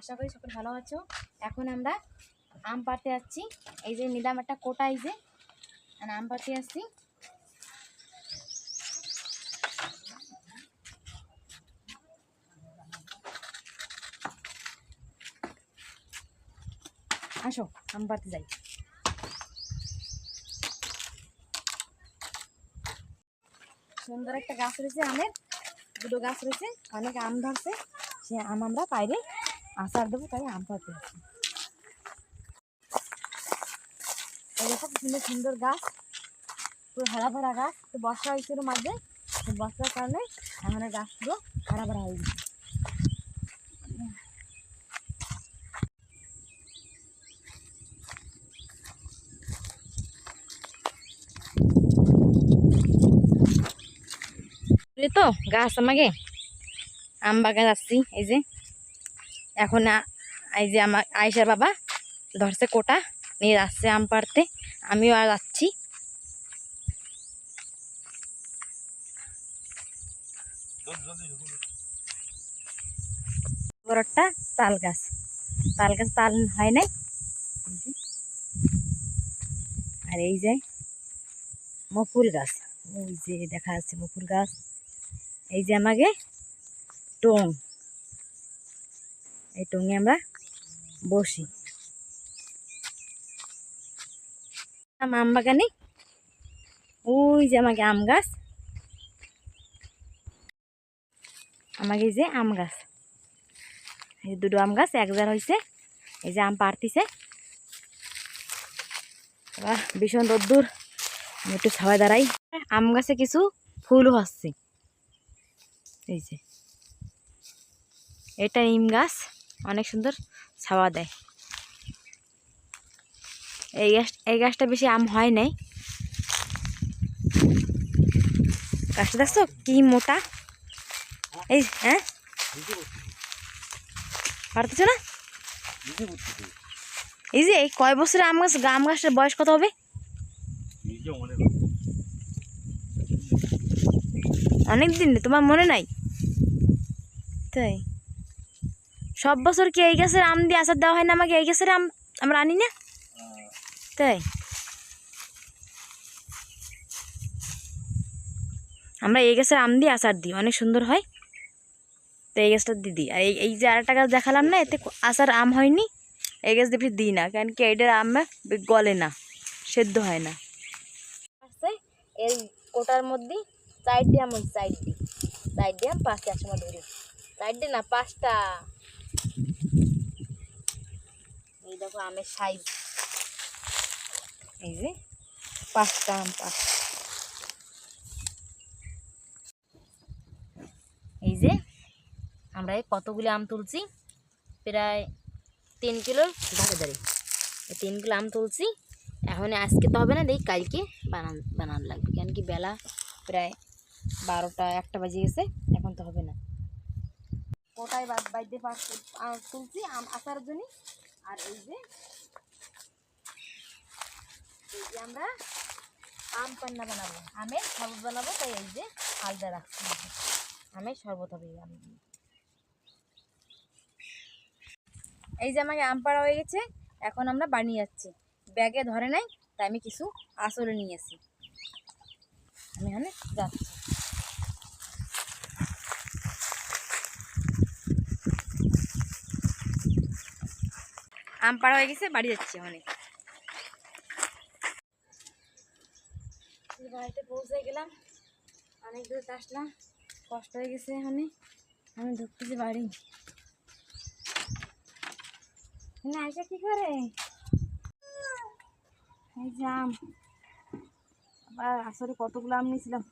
আশা করি সকল ভালো আছো। এখন আমরা আম পাড়তে যাচ্ছি। এই যে নিলাম একটা কোটা, এই যে আম পাড়তে যাচ্ছি। আসো আম পাড়তে যাই। সুন্দর একটা গাছ রয়েছে, আমের দুটো গাছ রয়েছে, অনেক আম ধরছে। সে আম আমরা বাইরে আচার দেবো, তাই আম পাড়তে যাচ্ছি। এই দেখো সুন্দর সুন্দর গাছ, পুরো হারা ভরা গাছ। তো বর্ষা হয়েছিল মাঝে, বর্ষার কারণে এখন গাছ পুরো হারা ভরা হয়ে গেছে। তো গাছ আমাকে আম বাগান আসছি। এই যে এখন এই যে আমার আয়েশার বাবা ধরছে কোটা নিয়ে যাচ্ছে আম পাড়তে, আমিও আর যাচ্ছি। বড় একটা তাল গাছ, তাল হয় নাই। আর এই যে মুকুল গাছ, ওই যে দেখা যাচ্ছে মুকুল গাছ। এই যে আমাকে টং, এই টঙে আমরা বসি। আম বাগানে ওই যে আমাকে আম গাছ, আমাকে এই যে আম গাছ, এই দুটো আম গাছ এক জার হয়েছে। এই যে আম পাড়তিছে, ভীষণ রোদ্দুর, আমি একটু ছাওয়ায় দাঁড়াই। আম গাছে কিছু ফুলও হচ্ছে। এই যে এটা নিম গাছ, অনেক সুন্দর ছাওয়া দেয়। এই গাছটা বেশি আম হয় নাই। গাছটা দেখছো কি মোটা। এই হ্যাঁ পারতেছ না? এই যে এই কয় বছরের আম গাছটার বয়স কত হবে? অনেক দিন, তোমার মনে নাই? তাই সব বছর কি এই গাছের আম দিয়ে আচার দেওয়া হয় না? আমাকে এই গাছের আম আমরা আনি না, তাই আমরা এই গাছের আম দিয়ে আচার দিই, অনেক সুন্দর হয়। তো এই গাছটা দিদি, আর এই যে আরেকটা গাছ দেখালাম না, এতে আচার আম হয়নি। এই গাছ দিয়ে দিই না, কারণ কি এইটার আম গলে না, সেদ্ধ হয় না। এই কোটার মধ্যে চারটে আম হচ্ছে, চারটে আম পাঁচটা একসময় ধরি, চারটে না পাঁচটা। এই দেখো আমের সাইজ, এই যে পাঁচটা আম, এই যে আমরা এই কতগুলো আম তুলছি, প্রায় 3 কিলোর ধারে। এই 3 কিলো আম তুলছি। এখন আজকে তো হবে না, দেখি কালকে বানান লাগবে, কেন কি বেলা প্রায় 12টা 1টা বাজে গেছে, এখন তো হবে না। কোটায় বাইতে তুলছি আম আচারের জন্য। আর এই যে আমরা আম পান্না বানাবো, আমের শরবত বানাবো, তাই এই যে আলদা রাখছি, আমের শরবত হবে। এই যে আমাকে আম পাড়া হয়ে গেছে, এখন আমরা বানিয়ে যাচ্ছি। ব্যাগে ধরে নাই, তাই আমি কিছু আঁচলে নিয়ে আসি। আমি এখানে যাচ্ছি। আম পাড়া হয়ে গেছে, বাড়ি যাচ্ছি। অনেক বাড়িতে পৌঁছে গেলাম, অনেক দূর আসলাম, কষ্ট হয়ে গেছে। এখানে আমি ঢুকতেছি বাড়ি। না এসে কি করে এই যে আম, আবার আসলে কতগুলো আম নিয়েছিলাম।